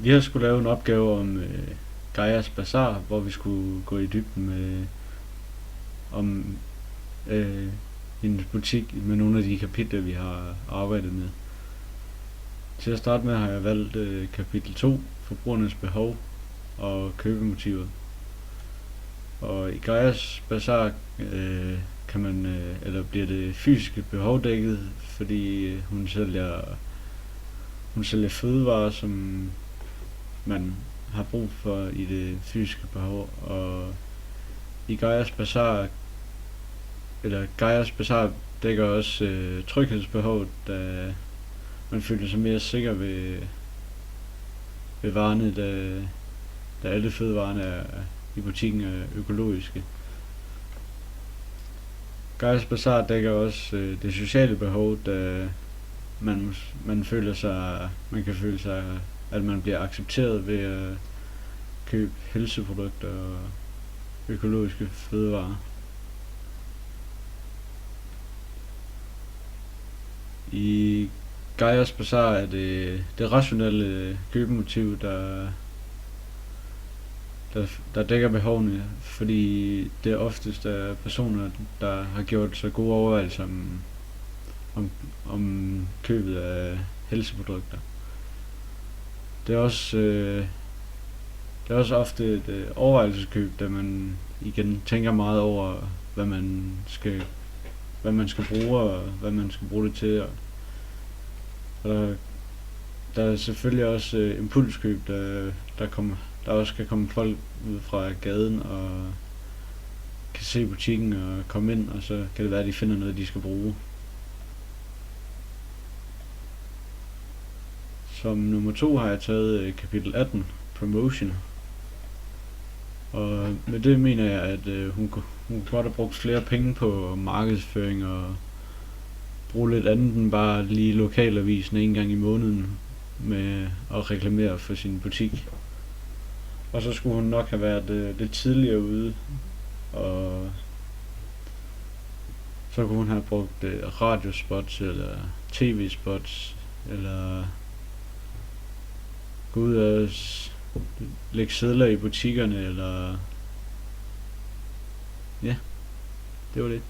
Vi har skulle lave en opgave om Gaias Bazaar, hvor vi skulle gå i dybden med om øh, en butik med nogle af de kapitler, vi har arbejdet med. Til at starte med har jeg valgt kapitel 2, forbrugernes behov og købemotiver. Og i Gaias Bazaar kan man, eller bliver det fysiske behov dækket, fordi hun sælger fødevarer, som man har brug for i det fysiske behov. Og i Gaias Bazaar dækker også tryghedsbehovet, da man føler sig mere sikker ved varerne, da alle fødevarerne i butikken er økologiske. Gaias Bazaar dækker også det sociale behov, da man kan føle sig, at man bliver accepteret ved at købe helseprodukter og økologiske fødevarer. I Gaias Bazaar er det rationelle købemotiv, der dækker behovene, fordi det oftest er personer, der har gjort sig gode overvejelser om købet af helseprodukter. Det er også ofte et overvejelseskøb, da man igen tænker meget over, hvad man skal bruge, og hvad man skal bruge det til. Og der er selvfølgelig også impulskøb, der også kan komme folk ud fra gaden og kan se butikken og komme ind, og så kan det være, at de finder noget, de skal bruge. Som nummer 2 har jeg taget kapitel 18, Promotion. Og med det mener jeg, at hun kunne godt have brugt flere penge på markedsføring og bruge lidt andet end bare lige lokalavisen en gang i måneden med at reklamere for sin butik. Og så skulle hun nok have været lidt tidligere ude, og så kunne hun have brugt radiospots eller tv-spots, eller gå ud og lægge sedler i butikkerne, eller ja, det var det.